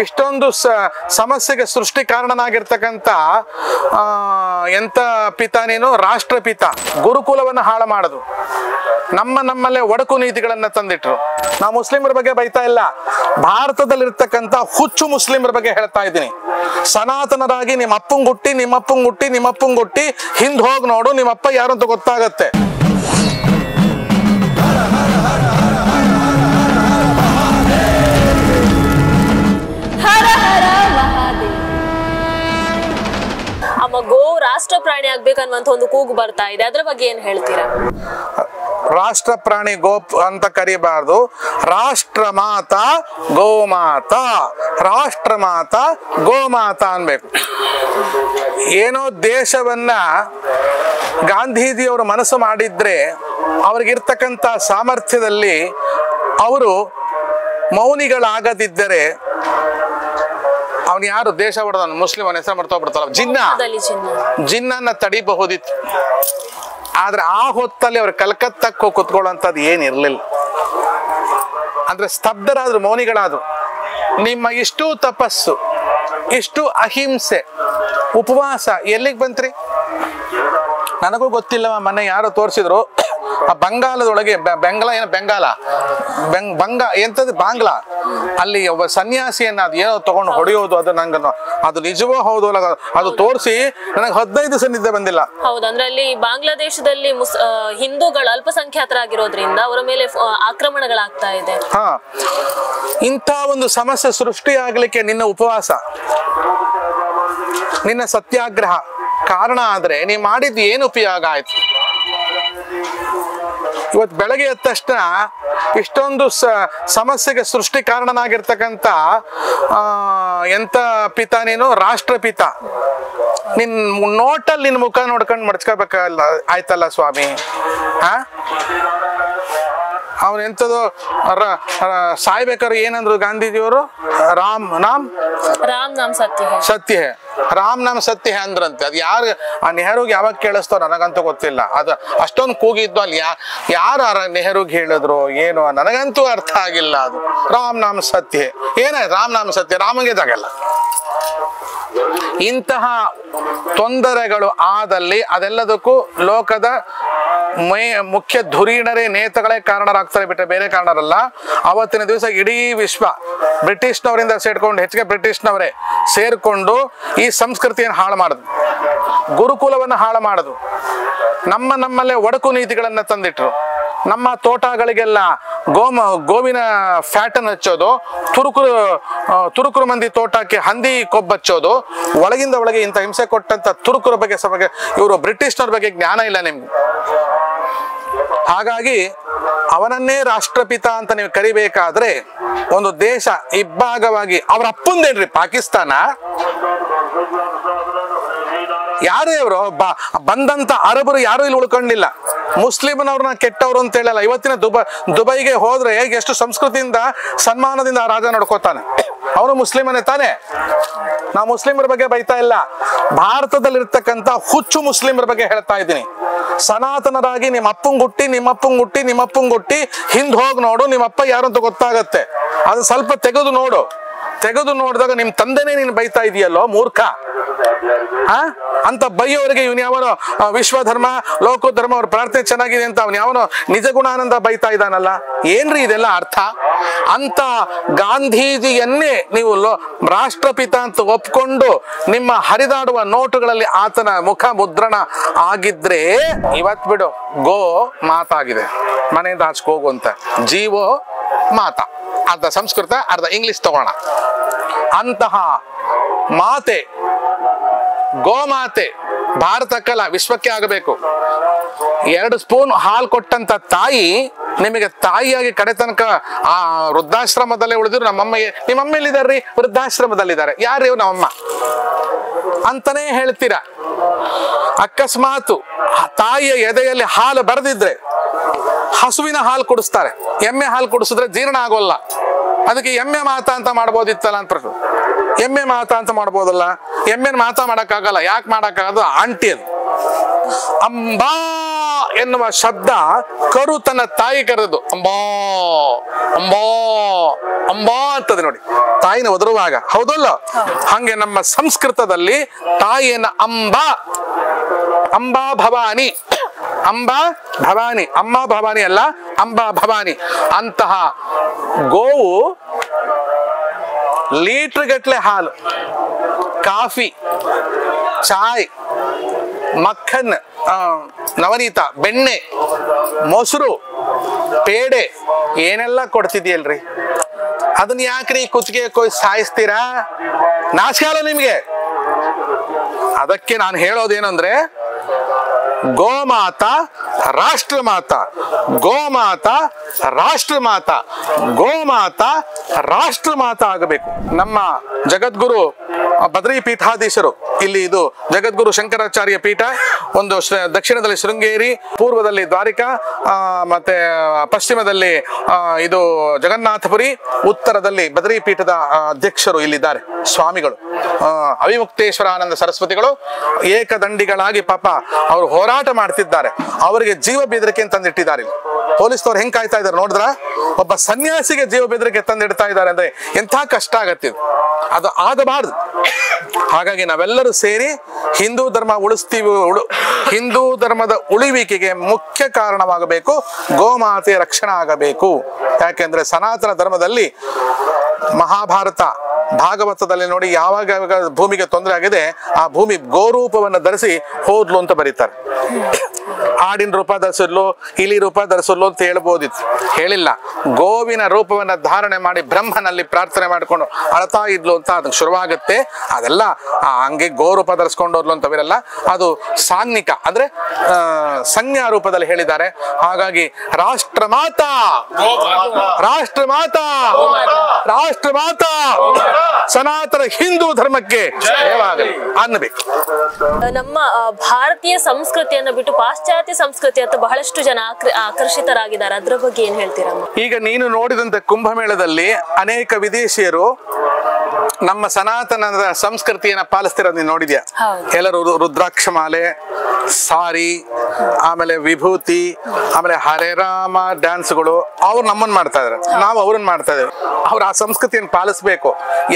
ಇಷ್ಟೊಂದು ಸಮಸ್ಯೆಗೆ ಸೃಷ್ಟಿ ಕಾರಣನಾಗಿರ್ತಕ್ಕಂಥ ಎಂತ ಪಿತ ನೀನು? ರಾಷ್ಟ್ರಪಿತ. ಗುರುಕುಲವನ್ನು ಹಾಳು ಮಾಡೋದು, ನಮ್ಮಲ್ಲೇ ಒಡಕು ನೀತಿಗಳನ್ನ ತಂದಿಟ್ರು. ನಾವು ಮುಸ್ಲಿಮರ ಬಗ್ಗೆ ಬೈತಾ ಇಲ್ಲ, ಭಾರತದಲ್ಲಿರ್ತಕ್ಕಂಥ ಹುಚ್ಚು ಮುಸ್ಲಿಮರ ಬಗ್ಗೆ ಹೇಳ್ತಾ ಇದ್ದೀನಿ. ಸನಾತನರಾಗಿ ನಿಮ್ಮ ಅಪ್ಪಂಗುಟ್ಟಿ ಹಿಂದ್ ಹೋಗಿ ನೋಡು, ನಿಮ್ಮಪ್ಪ ಯಾರು ಅಂತ ಗೊತ್ತಾಗತ್ತೆ. ಗೋ ರಾಷ್ಟ್ರ ಪ್ರಾಣಿ ಆಗ್ಬೇಕನ್ನುವಂತ ಒಂದು ಕೂಗು ಬರ್ತಾ ಇದೆ, ಅದ್ರ ಬಗ್ಗೆ ಏನ್ ಹೇಳ್ತೀರಾ? ರಾಷ್ಟ್ರ ಪ್ರಾಣಿ ಗೋ ಅಂತ ಕರಿಬಾರ್ದು, ರಾಷ್ಟ್ರ ಮಾತಾ ಗೋಮಾತಾ, ರಾಷ್ಟ್ರ ಮಾತಾ ಗೋಮಾತಾ ಅನ್ಬೇಕು. ಏನೋ ದೇಶವನ್ನ ಗಾಂಧೀಜಿಯವರು ಮನಸ್ಸು ಮಾಡಿದ್ರೆ ಅವ್ರಿಗಿರ್ತಕ್ಕಂಥ ಸಾಮರ್ಥ್ಯದಲ್ಲಿ ಅವರು ಮೌನಿಗಳಾಗದಿದ್ದರೆ ಅವನು ಯಾರು ದೇಶ ಹೊಡೆದವನು? ಮುಸ್ಲಿಂ ಅವನ ಹೆಸರು ಮರ್ತೋಗ್ಬಿಡ್ತಾರ, ಜಿನ್ನನ್ನ ತಡಿಬಹುದಿತ್ತು. ಆದ್ರೆ ಆ ಹೊತ್ತಲ್ಲಿ ಅವ್ರು ಕಲ್ಕತ್ತಕ್ಕೆ ಕುತ್ಕೊಳ್ಳುವಂಥದ್ದು ಏನಿರ್ಲಿಲ್ಲ. ಅಂದ್ರೆ ಸ್ತಬ್ಧರಾದ್ರು, ಮೌನಿಗಳಾದ್ರು. ನಿಮ್ಮ ಇಷ್ಟು ತಪಸ್ಸು, ಇಷ್ಟು ಅಹಿಂಸೆ, ಉಪವಾಸ ಎಲ್ಲಿಗೆ ಬಂತ್ರಿ? ನನಗೂ ಗೊತ್ತಿಲ್ಲ. ಮೊನ್ನೆ ಯಾರೋ ತೋರಿಸಿದ್ರು, ಆ ಬಂಗಾಲದೊಳಗೆ ಬಂಗ ಎಂತದ್ದು ಬಾಂಗ್ಲಾ, ಅಲ್ಲಿ ಒಬ್ಬ ಸನ್ಯಾಸಿಯನ್ನ ಅದು ಏನೋ ತಗೊಂಡು ಹೊಡೆಯೋದು, ಅದು ನಂಗೆ ಅದು ನಿಜವೋ ಹೌದು ಅಲ್ಲ, ಅದು ತೋರಿಸಿ ನನಗೆ 15 ದಿವಸ ನಿದ್ದೆ ಬಂದಿಲ್ಲ. ಹೌದು, ಅಂದ್ರೆ ಅಲ್ಲಿ ಬಾಂಗ್ಲಾದೇಶದಲ್ಲಿ ಹಿಂದೂಗಳು ಅಲ್ಪಸಂಖ್ಯಾತರಾಗಿರೋದ್ರಿಂದ ಅವರ ಮೇಲೆ ಆಕ್ರಮಣಗಳಾಗ್ತಾ ಇದೆ. ಹಾ, ಇಂಥ ಒಂದು ಸಮಸ್ಯೆ ಸೃಷ್ಟಿ ಆಗ್ಲಿಕ್ಕೆ ನಿನ್ನ ಉಪವಾಸ, ನಿನ್ನ ಸತ್ಯಾಗ್ರಹ ಕಾರಣ ಆದ್ರೆ ನೀ ಮಾಡಿದ್ದು ಏನು ಉಪಯೋಗ ಆಯ್ತು? ಇವತ್ತು ಬೆಳಗ್ಗೆ ಎದ್ದ ತಕ್ಷಣ ಇಷ್ಟೊಂದು ಸಮಸ್ಯೆಗೆ ಸೃಷ್ಟಿ ಕಾರಣನಾಗಿರ್ತಕ್ಕಂಥ ಎಂತ ಪಿತ ನೀನು? ರಾಷ್ಟ್ರಪಿತ. ನಿನ್ ನೋಟಲ್ಲಿ ನಿನ್ ಮುಖ ನೋಡ್ಕೊಂಡು ಮಡ್ಚ್ಕೋಬೇಕಲ್ಲ ಆಯ್ತಲ್ಲ ಸ್ವಾಮಿ. ಅವನು ಎಂಥದ್ದು ಸಾಯ್ಬೇಕಾದ್ರೆ ಏನಂದ್ರು ಗಾಂಧೀಜಿಯವರು? ರಾಮ್ ನಾಮ್ ಸತ್ಯ ಹೇ, ರಾಮ್ ನಾಮ್ ಸತ್ಯ ಹೇ ಅಂದ್ರಂತೆ. ಅದು ಯಾರು ಆ ನೆಹರುಗೆ ಯಾವಾಗ ಕೇಳಿಸ್ತೋ ನನಗಂತೂ ಗೊತ್ತಿಲ್ಲ. ಅದು ಅಷ್ಟೊಂದು ಕೂಗಿದ್ದು ಅಲ್ಲಿ ಯಾರು ನೆಹರುಗೆ ಹೇಳಿದ್ರು ಏನೋ ನನಗಂತೂ ಅರ್ಥ ಆಗಿಲ್ಲ. ಅದು ರಾಮ್ ನಾಮ್ ಸತ್ಯ ಏನಾಯ್ತು? ರಾಮ್ ನಾಮ್ ಸತ್ಯ ರಾಮಗೆ ಜಾಗಲ್ಲ. ಇಂತಹ ತೊಂದರೆಗಳು ಆದಲ್ಲಿ ಅದೆಲ್ಲದಕ್ಕೂ ಲೋಕದ ಮುಖ್ಯ ಧುರೀಣರೇ ನೇತಗಳೇ ಕಾರಣರಾಗ್ತಾರೆ ಬಿಟ್ಟರೆ ಬೇರೆ ಕಾರಣರಲ್ಲ. ಅವತ್ತಿನ ದಿವಸ ಇಡೀ ವಿಶ್ವ ಬ್ರಿಟಿಷ್ನವರಿಂದ ಸೇರ್ಕೊಂಡು, ಹೆಚ್ಚಿಗೆ ಬ್ರಿಟಿಷ್ನವರೇ ಸೇರ್ಕೊಂಡು ಈ ಸಂಸ್ಕೃತಿಯನ್ನು ಹಾಳು ಮಾಡೋದು, ಗುರುಕುಲವನ್ನು ಹಾಳು ಮಾಡೋದು, ನಮ್ಮಲ್ಲೇ ಒಡಕು ನೀತಿಗಳನ್ನ ತಂದಿಟ್ರು. ನಮ್ಮ ತೋಟಗಳಿಗೆಲ್ಲ ಗೋವಿನ ಫ್ಯಾಟನ್ ಹಚ್ಚೋದು, ತುರುಕುರು ಮಂದಿ ತೋಟಕ್ಕೆ ಹಂದಿ ಕೊಬ್ಬಚ್ಚೋದು, ಒಳಗಿಂದ ಒಳಗೆ ಇಂಥ ಹಿಂಸೆ ಕೊಟ್ಟಂತ ತುರುಕುರ ಬಗ್ಗೆ ಇವರು ಬ್ರಿಟಿಷ್ನವ್ರ ಬಗ್ಗೆ ಜ್ಞಾನ ಇಲ್ಲ ನಿಮ್ಗೆ. ಹಾಗಾಗಿ ಅವನನ್ನೇ ರಾಷ್ಟ್ರಪಿತ ಅಂತ ನೀವು ಕರಿಬೇಕಾದ್ರೆ ಒಂದು ದೇಶ ಇಬ್ಬಾಗವಾಗಿ, ಅವ್ರ ಅಪ್ಪಂದೇನ್ರಿ ಪಾಕಿಸ್ತಾನ? ಯಾರೇ ಅವರು ಬಂದಂತ ಅರಬರು ಯಾರು ಇಲ್ಲಿ ಉಳ್ಕೊಂಡಿಲ್ಲ. ಮುಸ್ಲಿಮನವ್ರನ್ನ ಕೆಟ್ಟವ್ರು ಅಂತ ಹೇಳಲ್ಲ. ಇವತ್ತಿನ ದುಬೈಗೆ ಹೋದ್ರೆ ಎಷ್ಟು ಸಂಸ್ಕೃತಿಯಿಂದ ಸನ್ಮಾನದಿಂದ ಆ ರಾಜ ನಡ್ಕೋತಾನೆ. ಅವನು ಮುಸ್ಲಿಮನೇ ತಾನೆ. ನಾವು ಮುಸ್ಲಿಮರ ಬಗ್ಗೆ ಬೈತಾ ಇಲ್ಲ, ಭಾರತದಲ್ಲಿರ್ತಕ್ಕಂಥ ಹುಚ್ಚು ಮುಸ್ಲಿಮರ ಬಗ್ಗೆ ಹೇಳ್ತಾ ಇದ್ದೀನಿ. ಸನಾತನರಾಗಿ ನಿಮ್ಮ ಅಪ್ಪಂಗುಟ್ಟಿ ಹಿಂದ್ ಹೋಗಿ ನೋಡು, ನಿಮ್ಮಪ್ಪ ಯಾರು ಅಂತ ಗೊತ್ತಾಗತ್ತೆ. ಅದು ಸ್ವಲ್ಪ ತೆಗೆದು ನೋಡಿದಾಗ ನಿಮ್ ತಂದೆನೇ ನೀನು ಬೈತಾ ಇದೆಯಲ್ಲೋ ಮೂರ್ಖ. ಅಂತ ಬೈಯೋರಿಗೆ ಇವನು ಯಾವನೋ ವಿಶ್ವಧರ್ಮ ಲೋಕೋಧರ್ಮ ಅವ್ರ ಪ್ರಾರ್ಥನೆ ಚೆನ್ನಾಗಿದೆ ಅಂತ ಅವನು ಯಾವನೋ ನಿಜ ಗುಣಾನಂದ ಬೈತಾ ಇದ್ದಾನಲ್ಲ. ಏನ್ರಿ ಇದೆಲ್ಲ ಅರ್ಥ? ಅಂತ ಗಾಂಧೀಜಿಯನ್ನೇ ನೀವು ರಾಷ್ಟ್ರಪಿತ ಅಂತ ಒಪ್ಕೊಂಡು ನಿಮ್ಮ ಹರಿದಾಡುವ ನೋಟುಗಳಲ್ಲಿ ಆತನ ಮುಖ ಮುದ್ರಣ ಆಗಿದ್ರೆ ಇವತ್ ಬಿಡು, ಗೋ ಮಾತಾಗಿದೆ, ಮನೆಯಿಂದ ಆಚೆ ಹೋಗು ಅಂತ. ಜೀವೋ ಮಾತಾ, ಅರ್ಧ ಸಂಸ್ಕೃತ ಅರ್ಧ ಇಂಗ್ಲಿಷ್ ತಗೋಣ. ಅಂತಹ ಮಾತೆ, ಗೋಮಾತೆ ಭಾರತಕ್ಕಲ್ಲ ವಿಶ್ವಕ್ಕೆ ಆಗಬೇಕು. 2 ಸ್ಪೂನ್ ಹಾಲು ಕೊಟ್ಟಂತ ತಾಯಿ ನಿಮಗೆ ತಾಯಿಯಾಗಿ ಕಡೆ ತನಕ ಆ ವೃದ್ಧಾಶ್ರಮದಲ್ಲೇ ಉಳಿದ್ರು. ನಿಮ್ಮಮ್ಮ ಎಲ್ಲಿದಾರ್ರಿ? ವೃದ್ಧಾಶ್ರಮದಲ್ಲಿದ್ದಾರೆ. ಯಾರು? ನಮ್ಮಮ್ಮ ಅಂತಾನೆ ಹೇಳ್ತೀರಾ. ಅಕಸ್ಮಾತ್ ತಾಯಿಯ ಎದೆಯಲ್ಲಿ ಹಾಲು ಬರೆದಿದ್ರೆ ಹಸುವಿನ ಹಾಲು ಕುಡಿಸ್ತಾರೆ. ಎಮ್ಮೆ ಹಾಲು ಕುಡಿಸಿದ್ರೆ ಜೀರ್ಣ ಆಗೋಲ್ಲ. ಅದಕ್ಕೆ ಎಮ್ಮೆ ಮಾತಾ ಅಂತ ಮಾಡ್ಬೋದಿತ್ತಲ್ಲ ಅಂತ. ಎಮ್ಮೆ ಮಾತಾ ಅಂತ ಮಾಡ್ಬೋದಲ್ಲ, ಎಮ್ಮೆನ ಮಾತಾ ಮಾಡಕ್ಕಾಗಲ್ಲ. ಯಾಕೆ ಮಾಡಕ್ಕಾಗದು? ಆಂಟಿ ಅದು. ಅಂಬಾ ಎನ್ನುವ ಶಬ್ದ ಕರು ತನ್ನ ತಾಯಿ ಕರೆದು ಅಂಬಾ ಅಂಬಾ ಅಂಬಾ ಅಂತದೆ ನೋಡಿ, ತಾಯಿನ ಒದರುವಾಗ, ಹೌದಲ್ಲ? ಹಂಗೆ ನಮ್ಮ ಸಂಸ್ಕೃತದಲ್ಲಿ ತಾಯಿಯನ್ನ ಅಂಬಾ, ಅಂಬಾ ಭವಾನಿ, ಅಂಬಾ ಭವಾನಿ, ಅಮ್ಮ ಭವಾನಿ ಅಲ್ಲ, ಅಂಬಾ ಭವಾನಿ. ಅಂತಹ ಗೋವು ಲೀಟರ್ ಗಟ್ಲೆ ಹಾಲು, ಕಾಫಿ, ಚಾಯ್, ಮಕ್ಕನ್, ನವನೀತ, ಬೆಣ್ಣೆ, ಮೊಸರು, ಪೇಡೆ ಏನೆಲ್ಲ ಕೊಡ್ತಿದ್ಯಲ್ರಿ, ಅದನ್ನ ಯಾಕ್ರಿ ಕುತ್ತಿಗೆ ಕೊಯ್ ಸಾಯಿಸ್ತೀರಾ? ನಾಚಿಕೆ ಅಲ್ಲ ನಿಮ್ಗೆ? ಅದಕ್ಕೆ ನಾನು ಹೇಳೋದೇನಂದ್ರೆ, ಗೋಮಾತಾ ರಾಷ್ಟ್ರಮಾತಾ, ಗೋಮಾತಾ ರಾಷ್ಟ್ರಮಾತಾ, ಗೋಮಾತಾ ರಾಷ್ಟ್ರಮಾತಾ ಆಗಬೇಕು. ನಮ್ಮ ಜಗದ್ಗುರು ಬದ್ರಿ ಪೀಠಾಧೀಶರು, ಇಲ್ಲಿ ಇದು ಜಗದ್ಗುರು ಶಂಕರಾಚಾರ್ಯ ಪೀಠ, ಒಂದು ದಕ್ಷಿಣದಲ್ಲಿ ಶೃಂಗೇರಿ, ಪೂರ್ವದಲ್ಲಿ ದ್ವಾರಿಕಾ, ಮತ್ತೆ ಪಶ್ಚಿಮದಲ್ಲಿ ಇದು ಜಗನ್ನಾಥಪುರಿ, ಉತ್ತರದಲ್ಲಿ ಬದ್ರಿ ಪೀಠದ ಅಧ್ಯಕ್ಷರು ಇಲ್ಲಿದ್ದಾರೆ ಸ್ವಾಮಿಗಳು, ಅವಿಮುಕ್ತೇಶ್ವರಾನಂದ ಸರಸ್ವತಿಗಳು. ಏಕದಂಡಿಗಳಾಗಿ ಪಾಪ ಅವರು ಹೋರಾಟ ಮಾಡ್ತಿದ್ದಾರೆ. ಅವರಿಗೆ ಜೀವ ಬೆದರಿಕೆ ತಂದಿಟ್ಟಿದ್ದಾರೆ. ಪೊಲೀಸ್ನವ್ರು ಹೆಂಗ್ ಕಾಯ್ತಾ ಇದ್ದಾರೆ ನೋಡಿದ್ರ? ಒಬ್ಬ ಸನ್ಯಾಸಿಗೆ ಜೀವ ಬೆದರಿಕೆ ತಂದಿಡ್ತಾ ಇದ್ದಾರೆ ಅಂದ್ರೆ ಎಂಥ ಕಷ್ಟ ಆಗತ್ತಿದು. ಅದು ಆಗಬಾರ್ದು. ಹಾಗಾಗಿ ನಾವೆಲ್ಲರೂ ಸೇರಿ ಹಿಂದೂ ಧರ್ಮ ಉಳಿಸ್ತೀವಿ. ಹಿಂದೂ ಧರ್ಮದ ಉಳಿವಿಕೆಗೆ ಮುಖ್ಯ ಕಾರಣವಾಗಬೇಕು ಗೋಮಾತೆಯ ರಕ್ಷಣೆ ಆಗಬೇಕು. ಯಾಕೆಂದ್ರೆ ಸನಾತನ ಧರ್ಮದಲ್ಲಿ ಮಹಾಭಾರತ, ಭಾಗವತದಲ್ಲಿ ನೋಡಿ, ಯಾವಾಗ ಭೂಮಿಗೆ ತೊಂದರೆ ಆಗಿದೆ ಆ ಭೂಮಿ ಗೋರೂಪವನ್ನು ಧರಿಸಿ ಹೋದ್ಲು ಅಂತ ಬರೀತಾರೆ. ಆಡಿನ ರೂಪ ಧರಿಸಿದ್ಲು, ಇಲಿ ರೂಪ ಧರಿಸಿದ್ಲು ಅಂತ ಹೇಳ್ಬೋದಿತ್ತು, ಹೇಳಿಲ್ಲ. ಗೋವಿನ ರೂಪವನ್ನ ಧಾರಣೆ ಮಾಡಿ ಬ್ರಹ್ಮನಲ್ಲಿ ಪ್ರಾರ್ಥನೆ ಮಾಡಿಕೊಂಡು ಅಳ್ತಾ ಇದ್ಲು ಅಂತ ಅದಕ್ಕೆ ಶುರುವಾಗುತ್ತೆ. ಅದೆಲ್ಲ ಹಂಗೆ ಗೋರೂಪ ಧರಿಸ್ಕೊಂಡೋದ್ಲು ಅಂತವಿರಲ್ಲ, ಅದು ಸಾಂಜ್ಞಿಕ ಅಂದ್ರೆ ಸಂಜ್ಞಾ ರೂಪದಲ್ಲಿ ಹೇಳಿದ್ದಾರೆ. ಹಾಗಾಗಿ ರಾಷ್ಟ್ರಮಾತಾ, ರಾಷ್ಟ್ರಮಾತಾ, ರಾಷ್ಟ್ರಮಾತಾ, ಸನಾತನ ಹಿಂದೂ ಧರ್ಮಕ್ಕೆ ಜಯವಾಗಲಿ ಅನ್ನಬೇಕು. ನಮ್ಮ ಭಾರತೀಯ ಸಂಸ್ಕೃತಿಯನ್ನು ಬಿಟ್ಟು ಪಾಶ್ಚಾತ್ಯ ಸಂಸ್ಕೃತಿ ಅಂತ ಬಹಳಷ್ಟು ಜನ ಆಕರ್ಷಿತರಾಗಿದ್ದಾರೆ. ಅದ್ರ ಬಗ್ಗೆ ಏನ್ ಹೇಳ್ತೀರಾ? ಈಗ ನೀನು ನೋಡಿದಂತೆ ಕುಂಭಮೇಳದಲ್ಲಿ ಅನೇಕ ವಿದೇಶಿಯರು ನಮ್ಮ ಸನಾತನದ ಸಂಸ್ಕೃತಿಯನ್ನ ಪಾಲಿಸ್ತಿರೋದು ನೀನು ನೋಡಿದ್ಯಾ? ಎಲ್ಲರೂ ರುದ್ರಾಕ್ಷ ಮಾಲೆ, ಸಾರಿ, ಆಮೇಲೆ ವಿಭೂತಿ, ಆಮೇಲೆ ಹರೇ ರಾಮ ಡ್ಯಾನ್ಸ್ಗಳು. ಅವ್ರು ನಮ್ಮನ್ನ ಮಾಡ್ತಾ ಇದಾರೆ, ನಾವು ಅವ್ರನ್ನ ಮಾಡ್ತಾ ಇದ್ದೇವೆ. ಅವ್ರು ಆ ಸಂಸ್ಕೃತಿಯನ್ನು ಪಾಲಿಸ್ಬೇಕು.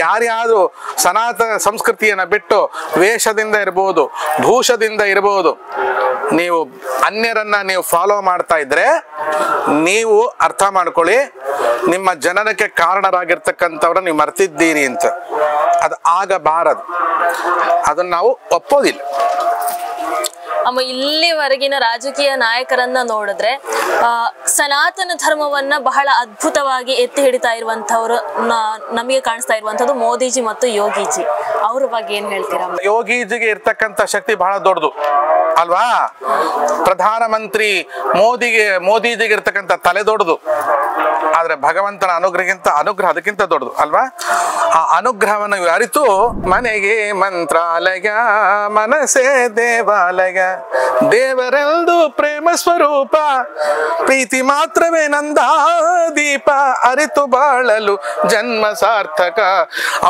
ಯಾರ್ಯಾರು ಸನಾತನ ಸಂಸ್ಕೃತಿಯನ್ನ ಬಿಟ್ಟು ವೇಷದಿಂದ ಇರ್ಬೋದು, ಭೂಷದಿಂದ ಇರ್ಬೋದು, ನೀವು ಅನ್ಯರನ್ನ ನೀವು ಫಾಲೋ ಮಾಡ್ತಾ ಇದ್ರೆ ನೀವು ಅರ್ಥ ಮಾಡ್ಕೊಳ್ಳಿ, ನಿಮ್ಮ ಜನನಕ್ಕೆ ಕಾರಣರಾಗಿರ್ತಕ್ಕಂಥವ್ರ ನೀವು ಮರ್ತಿದ್ದೀರಿ ಅಂತ. ಅದು ಆಗಬಾರದು, ಅದನ್ನ ನಾವು ಒಪ್ಪೋದಿಲ್ಲ. ಅಮ್ಮ, ಇಲ್ಲಿವರೆಗಿನ ರಾಜಕೀಯ ನಾಯಕರನ್ನ ನೋಡಿದ್ರೆ ಸನಾತನ ಧರ್ಮವನ್ನ ಬಹಳ ಅದ್ಭುತವಾಗಿ ಎತ್ತಿ ಹಿಡಿತಾ ಇರುವಂತವ್ರು ನಮಗೆ ಕಾಣಿಸ್ತಾ ಇರುವಂತದ್ದು ಮೋದಿಜಿ ಮತ್ತು ಯೋಗಿಜಿ. ಅವ್ರ ಬಗ್ಗೆ ಏನ್ ಹೇಳ್ತೀರಾ? ಯೋಗಿಜಿಗೆ ಇರ್ತಕ್ಕಂಥ ಶಕ್ತಿ ಬಹಳ ದೊಡ್ಡದು ಅಲ್ವಾ? ಪ್ರಧಾನಮಂತ್ರಿ ಮೋದಿಜಿಗೆ ಇರ್ತಕ್ಕಂಥ ತಲೆ ದೊಡ್ಡದು, ಆದ್ರೆ ಭಗವಂತನ ಅನುಗ್ರಹ ಅದಕ್ಕಿಂತ ದೊಡ್ಡದು ಅಲ್ವಾ? ಆ ಅನುಗ್ರಹವನ್ನು ಅರಿತು ಮನೆಗೆ ಮಂತ್ರಾಲಯ, ಮನಸೇ ದೇವಾಲಯ, ದೇವರೆಲ್ದು ಪ್ರೇಮ ಸ್ವರೂಪ, ಪ್ರೀತಿ ಮಾತ್ರವೇ ನಂದಾದೀಪ, ಅರಿತು ಬಾಳಲು ಜನ್ಮ ಸಾರ್ಥಕ.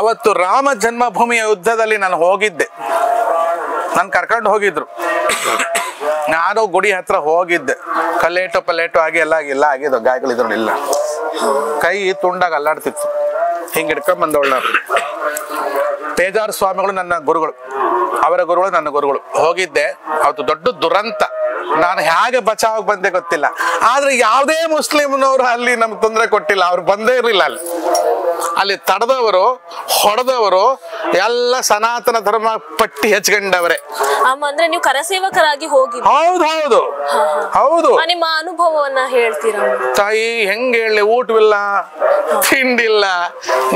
ಅವತ್ತು ರಾಮ ಜನ್ಮಭೂಮಿಯ ಯುದ್ಧದಲ್ಲಿ ನಾನು ಹೋಗಿದ್ದೆ, ನಾನು ಕರ್ಕೊಂಡು ಹೋಗಿದ್ರು. ನಾನು ಗುಡಿ ಹತ್ರ ಹೋಗಿದ್ದೆ, ಕಲ್ಲೇಟು ಪಲ್ಲೇಟು ಆಗಿ ಎಲ್ಲ ಆಗಿದ್ದು, ಗಾಯಗಳಿದ್ರು ಇಲ್ಲ, ಕೈ ತುಂಡಾಗ ಅಲ್ಲಾಡ್ತಿತ್ತು. ಹಿಂಗೆ ಹಿಡ್ಕೊಂಡ್ ಬಂದವಳು ನಾನು. ಪೇಜಾರ್ ಸ್ವಾಮಿಗಳು ನನ್ನ ಗುರುಗಳು, ಅವರ ಗುರುಗಳು ನನ್ನ ಗುರುಗಳು. ಹೋಗಿದ್ದೆ, ಅವತ್ತು ದೊಡ್ಡ ದುರಂತ. ನಾನು ಹೇಗೆ ಬಚಾವ್ ಬಂದೆ ಗೊತ್ತಿಲ್ಲ, ಆದ್ರೆ ಯಾವುದೇ ಮುಸ್ಲಿಮ್ನವರು ಅಲ್ಲಿ ನಮ್ಗೆ ತೊಂದರೆ ಕೊಟ್ಟಿಲ್ಲ. ಅವ್ರು ಬಂದೇ ಇರಲಿಲ್ಲ. ಅಲ್ಲಿ ತಡೆದವರು, ಹೊಡೆದವರು ಎಲ್ಲ ಸನಾತನ ಧರ್ಮ ಪಟ್ಟಿ ಹಚ್ಕೊಂಡವರೇ. ಅಂದ್ರೆ ನೀವು ಕರಸೇವಕರಾಗಿ ಹೋಗಿ? ಹೌದು. ನಿಮ್ಮ ಅನುಭವವನ್ನ ಹೇಳ್ತೀರಾ? ತಾಯಿ ಹೆಂಗೆ ಹೇಳಿ, ಊಟವಿಲ್ಲ, ತಿಂಡಿಲ್ಲ,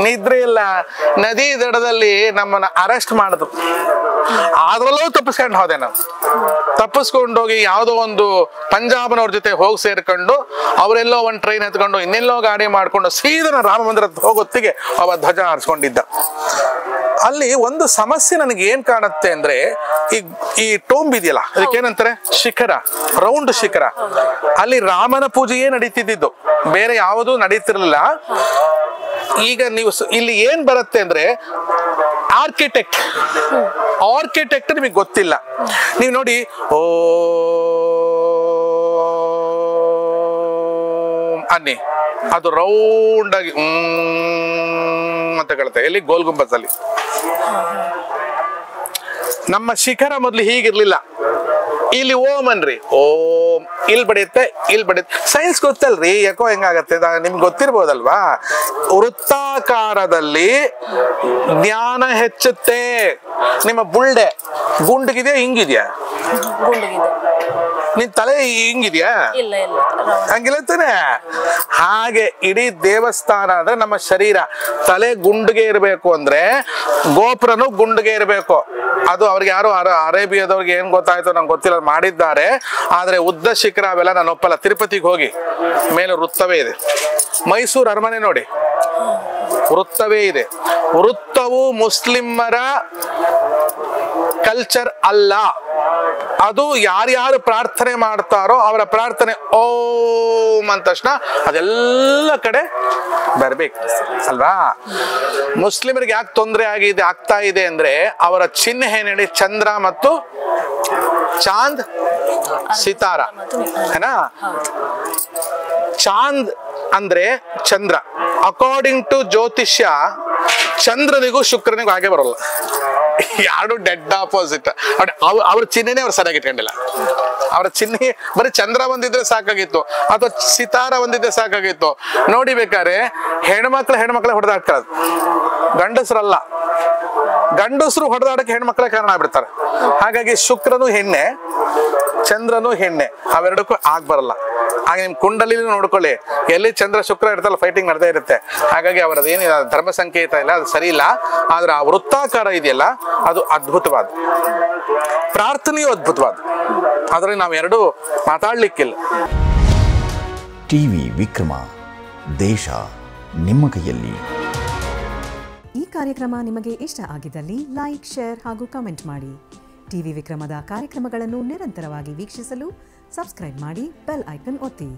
ನಿದ್ರೆ ಇಲ್ಲ. ನದಿ ದಡದಲ್ಲಿ ನಮ್ಮನ್ನ ಅರೆಸ್ಟ್ ಮಾಡಿದ್ರು. ಅದ್ರಲ್ಲೂ ತಪ್ಪಿಸ್ಕೊಂಡು ಹೋದೆ ನಾನು. ತಪ್ಪಿಸ್ಕೊಂಡೋಗಿ ಯಾವುದೋ ಒಂದು ಪಂಜಾಬ್ನವ್ರ ಜೊತೆ ಹೋಗಿ ಸೇರ್ಕೊಂಡು, ಅವರೆಲ್ಲೋ ಒಂದು ಟ್ರೈನ್ ಎತ್ಕೊಂಡು ಇನ್ನೆಲ್ಲೋ ಗಾಡಿ ಮಾಡ್ಕೊಂಡು ಸೀದಾ ರಾಮ ಮಂದಿರ ಹೋಗೊತ್ತಿಗೆ ಅವ ಧ್ವಜ ಹಾರಿಸ್ಕೊಂಡಿದ್ದ. ಅಲ್ಲಿ ಒಂದು ಸಮಸ್ಯೆ ನನಗೆ ಏನ್ ಕಾಣುತ್ತೆ ಅಂದ್ರೆ, ಈ ಟೋಂಬ್ ಇದೆಯಲ್ಲ, ಅದಕ್ಕೇನಂತಾರೆ, ಶಿಖರ, ರೌಂಡ್ ಶಿಖರ, ಅಲ್ಲಿ ರಾಮನ ಪೂಜೆಯೇ ನಡೀತಿದ್ದು, ಬೇರೆ ಯಾವುದೂ ನಡೀತಿರ್ಲಿಲ್ಲ. ಈಗ ನೀವು ಇಲ್ಲಿ ಏನ್ ಬರುತ್ತೆ ಅಂದ್ರೆ, ಆರ್ಕಿಟೆಕ್ಟ್ ನಿಮಗೆ ಗೊತ್ತಿಲ್ಲ. ನೀವು ನೋಡಿ, ಅನ್ನಿ, ಅದು ರೌಂಡ್ ಆಗಿ ಅಂತ ಕೇಳುತ್ತೆ. ಎಲ್ಲಿ? ಗೋಲ್ ಗುಂಬಜಲ್ಲಿ. ನಮ್ಮ ಶಿಖರ ಮೊದಲು ಹೀಗಿರ್ಲಿಲ್ಲ, ಇಲ್ಲಿ ಓಂ ಅನ್ರಿ, ಓಂ ಇಲ್ಲಿ ಬಡಿಯುತ್ತೆ, ಇಲ್ಲಿ ಬಡಿಯುತ್ತೆ. ಸೈನ್ಸ್ ಗೊತ್ತಲ್ರಿ, ಯಾಕೋ ಹೆಂಗಾಗತ್ತೆ ನಿಮ್ಗೆ ಗೊತ್ತಿರ್ಬೋದಲ್ವಾ. ವೃತ್ತಾಕಾರದಲ್ಲಿ ಜ್ಞಾನ ಹೆಚ್ಚುತ್ತೆ. ನಿಮ್ಮ ಬುಳ್ಳೆ ಗುಂಡಗಿದೆಯಾ ಹಿಂಗಿದ್ಯಾ? ಗುಂಡುಗಿದೆ. ನಿನ್ ತಲೆ ಹಿಂಗಿದ್ಯಾ? ಇಲ್ಲ ಇಲ್ಲ, ಹಂಗಿಲ್ಲ ತಾನೆ. ಹಾಗೆ ಇಡೀ ದೇವಸ್ಥಾನ ಅಂದ್ರೆ ನಮ್ಮ ಶರೀರ. ತಲೆ ಗುಂಡಿಗೆ ಇರಬೇಕು ಅಂದ್ರೆ ಗೋಪುರನು ಗುಂಡಿಗೆ ಇರಬೇಕು. ಅದು ಅವ್ರಿಗೆ ಯಾರು ಅರೇಬಿಯಾದವ್ರಿಗೆ ಏನ್ ಗೊತ್ತಾಯ್ತು ನಂಗೆ ಗೊತ್ತಿಲ್ಲ, ಮಾಡಿದ್ದಾರೆ. ಆದ್ರೆ ಉದ್ದ ಶಿಖರ ಅವೆಲ್ಲ ನಾನು ಒಪ್ಪಲ್ಲ. ತಿರುಪತಿಗೆ ಹೋಗಿ ಮೇಲೆ ವೃತ್ತವೇ ಇದೆ. ಮೈಸೂರು ಅರಮನೆ ನೋಡಿ, ವೃತ್ತವೇ ಇದೆ. ವೃತ್ತವು ಮುಸ್ಲಿಮರ ಕಲ್ಚರ್ ಅಲ್ಲ. ಅದು ಯಾರ್ಯಾರು ಪ್ರಾರ್ಥನೆ ಮಾಡ್ತಾರೋ ಅವರ ಪ್ರಾರ್ಥನೆ ಓಂ ಅಂದ ತಕ್ಷಣ ಅದೆಲ್ಲ ಕಡೆ ಬರ್ಬೇಕು ಅಲ್ವಾ. ಮುಸ್ಲಿಮರಿಗೆ ಯಾಕೆ ತೊಂದರೆ ಆಗ್ತಾ ಇದೆ ಅಂದ್ರೆ ಅವರ ಚಿಹ್ನೆ ಏನ್ ಹೇಳಿ, ಚಂದ್ರ ಮತ್ತು ಚಾಂದ್ ಸಿತಾರ ಏನಾ. ಚಾಂದ್ ಅಂದ್ರೆ ಚಂದ್ರ. ಅಕಾರ್ಡಿಂಗ್ ಟು ಜ್ಯೋತಿಷ್ಯ ಚಂದ್ರನಿಗೂ ಶುಕ್ರನಿಗೂ ಹಾಗೆ ಬರೋಲ್ಲ, ಎರಡು ಡೆಡ್ ಆಪೋಸಿಟ್. ಅವ್ರ ಚಿಹ್ನೆನೇ ಅವ್ರು ಸರಿಯಾಗಿ ಇಟ್ಕೊಂಡಿಲ್ಲ. ಅವರ ಚಿಹ್ನೆ ಬರೀ ಚಂದ್ರ ಒಂದಿದ್ರೆ ಸಾಕಾಗಿತ್ತು, ಅಥವಾ ಸಿತಾರ ಒಂದಿದ್ರೆ ಸಾಕಾಗಿತ್ತು. ನೋಡಿ ಬೇಕಾದ್ರೆ ಹೆಣ್ಮಕ್ಳೆ ಹೊಡೆದಾಡ್ಕೊಳ್ಳೋದು, ಗಂಡಸರಲ್ಲ. ಗಂಡಸರು ಹೊಡೆದಾಡಕ್ಕೆ ಹೆಣ್ಮಕ್ಳೇ ಕಾರಣ ಆಗ್ಬಿಡ್ತಾರೆ. ಹಾಗಾಗಿ ಶುಕ್ರನು ಹೆಣ್ಣೆ, ಚಂದ್ರನು ಹೆಣ್ಣೆ, ಅವೆರಡಕ್ಕೂ ಬರಲ್ಲ. ಹಾಗೆ ನಿಮ್ ಕುಂಡಲಿ ನೋಡ್ಕೊಳ್ಳಿ, ಎಲ್ಲಿ ಚಂದ್ರ ಶುಕ್ರ ಇರ್ತಲ್ಲ ಫೈಟಿಂಗ್ ನಡೆದೇ ಇರುತ್ತೆ. ಹಾಗಾಗಿ ಅವರದೇನು ಧರ್ಮ ಸಂಕೇತ ಇಲ್ಲ, ಅದು ಸರಿ ಇಲ್ಲ. ಆದ್ರೆ ಆ ವೃತ್ತಾಕಾರ ಇದೆಯಲ್ಲ ಅದು ಅದ್ಭುತವಾದ, ಪ್ರಾರ್ಥನೆಯೂ ಅದ್ಭುತವಾದ. ಆದ್ರೆ ನಾವೆರಡು ಮಾತಾಡ್ಲಿಕ್ಕಿಲ್ಲ. ಟಿವಿ ವಿಕ್ರಮ, ದೇಶ ನಿಮ್ಮ ಕೈಯಲ್ಲಿ. ಈ ಕಾರ್ಯಕ್ರಮ ನಿಮಗೆ ಇಷ್ಟ ಆಗಿದ್ದಲ್ಲಿ ಲೈಕ್, ಶೇರ್ ಹಾಗೂ ಕಮೆಂಟ್ ಮಾಡಿ. ಟಿವಿ ವಿಕ್ರಮದ ಕಾರ್ಯಕ್ರಮಗಳನ್ನು ನಿರಂತರವಾಗಿ ವೀಕ್ಷಿಸಲು ಸಬ್ಸ್ಕ್ರೈಬ್ ಮಾಡಿ, ಬೆಲ್ ಐಕನ್ ಒತ್ತಿ.